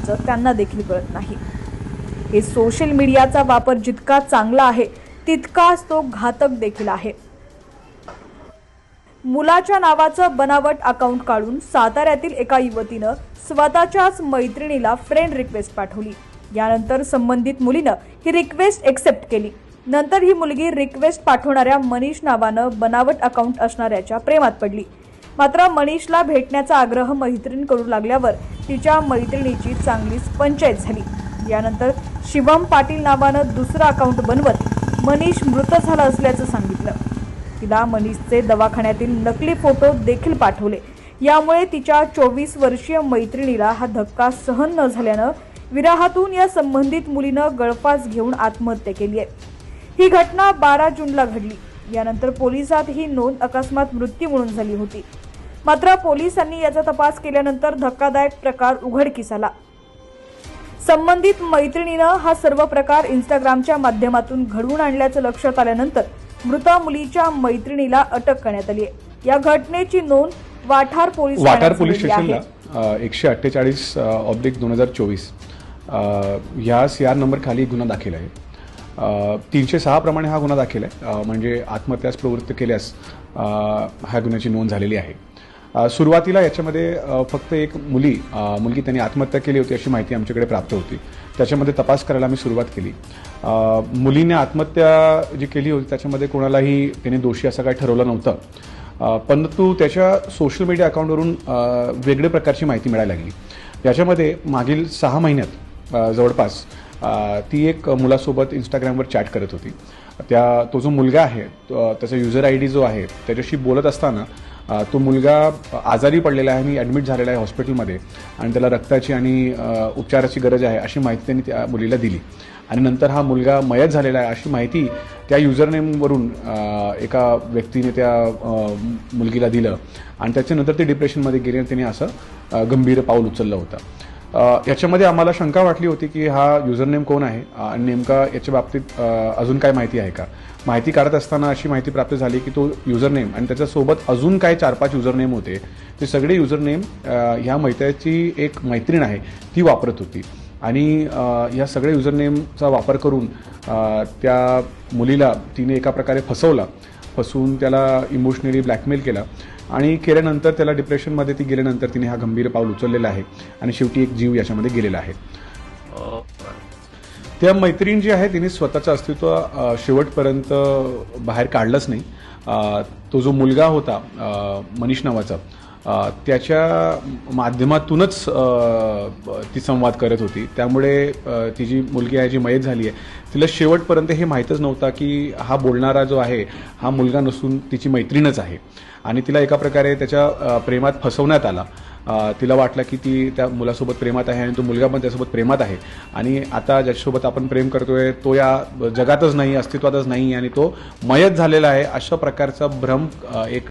असल्याचं त्यांना देखील कळत नाही। हे सोशल मीडियाचा वापर जितका चांगला आहे तितकाच तो घातक देखील आहे। मुलाच्या नावाचं बनावट अकाउंट काढून साताऱ्यातील एका युवतीनं स्वतःच्याच मैत्रिणीला फ्रेंड रिक्वेस्ट पाठवली। यानंतर संबंधित मुलीनं ही रिक्वेस्ट एक्सेप्ट केली। नंतर ही मुलगी रिक्वेस्ट पाठवणाऱ्या मनीष नावानं बनावट अकाउंट असणाऱ्याच्या प्रेमात पडली। मात्र मनीषला भेटण्याचा आग्रह मैत्रीण करू लागल्यावर तिच्या मैत्रिणीची चांगलीच पंचायत झाली। यानंतर शिवम पाटील नावानं दुसरं अकाउंट बनवत मनीष मृत झाला असल्याचं सांगितलं। तिला मनीषचे दवाखान्यातील नकली फोटो देखील पाठवले। यामुळे तिच्या 24 वर्षीय मैत्रिणीला हा धक्का सहन न झाल्यानं विराहातून या संबंधित मुलीनं गळफास घेऊन आत्महत्या केली आहे। ही घटना 12 जूनला घडली। यानंतर पोलिसात ही नोंद अकस्मात मृत्यू म्हणून झाली होती। मात्र पोलिसांनी याचा तपास केल्यानंतर धक्कादायक प्रकार उघडकीस आला। संबंधित मैत्रिणीनं हा सर्व प्रकार इंस्टाग्रामच्या माध्यमातून घडवून आणल्याचं लक्षात आल्यानंतर मृत मुलीच्या मैत्रिणीला अटक करण्यात आली आहे। या घटनेची नोंद वाठार पोलीस स्टेशनला 148/2024 या CR नंबर खाली गुन्हा दाखल आहे। 306 प्रमाणे हा गुन्हा दाखल आहे, म्हणजे आत्महत्यास प्रवृत्त केल्यास ह्या गुन्ह्याची नोंद झालेली आहे। सुरुवातीला याच्यामध्ये फक्त एक मुलगी त्यांनी आत्महत्या केली होती अशी माहिती आमच्याकडे प्राप्त होती। त्याच्यामध्ये तपास करायला आम्ही सुरुवात केली। मुलीने आत्महत्या जी केली होती त्याच्यामध्ये कोणालाही त्याने दोषी असं काही ठरवलं नव्हतं, परंतु त्याच्या सोशल मीडिया अकाउंटवरून वेगळ्या प्रकारची माहिती मिळायला लागली। याच्यामध्ये मागील 6 महिन्यात जवळपास ती एक मुलासोबत इंस्टाग्रामवर चॅट करत होती। तो जो मुलगा आहे त्याचा युजर ID जो आहे त्याच्याशी बोलत असताना तो मुलगा आजारी पडलेला आहे आणि ॲडमिट झालेला आहे हॉस्पिटलमध्ये आणि त्याला रक्ताची आणि उपचाराची गरज आहे अशी माहिती त्यांनी त्या मुलीला दिली आणि नंतर हा मुलगा मयत झालेला आहे अशी माहिती त्या युजरनेमवरून एका व्यक्तीने त्या मुलगीला दिलं आणि त्याच्यानंतर ते डिप्रेशनमध्ये गेले आणि त्यांनी असं गंभीर पाऊल उचललं होतं। याच्यामध्ये आम्हाला शंका वाटली होती की हा युजरनेम कोण आहे आणि नेमका याच्या बाबतीत अजून काय माहिती आहे का। माहिती काढत असताना अशी माहिती प्राप्त झाली की तो युजरनेम आणि त्याच्यासोबत अजून काय 4-5 युजरनेम होते, ते सगळे युजरनेम ह्या मैत्रिणीची एक मैत्रीण आहे ती वापरत होती आणि या सगळ्या युजरनेमचा वापर करून त्या मुलीला तिने एका प्रकारे फसवून त्याला इमोशनली ब्लॅकमेल केला आणि केल्यानंतर त्याला डिप्रेशनमध्ये ती गेल्यानंतर तिने हा गंभीर पाऊल उचललेला आहे आणि शेवटी एक जीव याच्यामध्ये गेलेला आहे। त्या मैत्रीण जी आहे तिने स्वतःचं अस्तित्व शेवटपर्यंत बाहेर काढलंच नाही। तो जो मुलगा होता मनीष नावाचा त्याच्या माध्यमातूनच ती संवाद करत होती, त्यामुळे ती जी मुलगी आहे जी मयत झाली आहे तिला शेवटपर्यंत हे माहीतच नव्हता की हा बोलणारा जो आहे हा मुलगा नसून तिची मैत्रीणच आहे आणि तिला एका प्रकारे त्याच्या प्रेमात फसवण्यात आला। तिला वाटलं की ती त्या मुलासोबत प्रेमात आहे आणि तो मुलगा पण त्यासोबत प्रेमात आहे आणि आता ज्याच्यासोबत आपण प्रेम करतोय तो या जगातच नाही, अस्तित्वातच नाही आणि तो मयत झालेला आहे अशा प्रकारचा भ्रम एक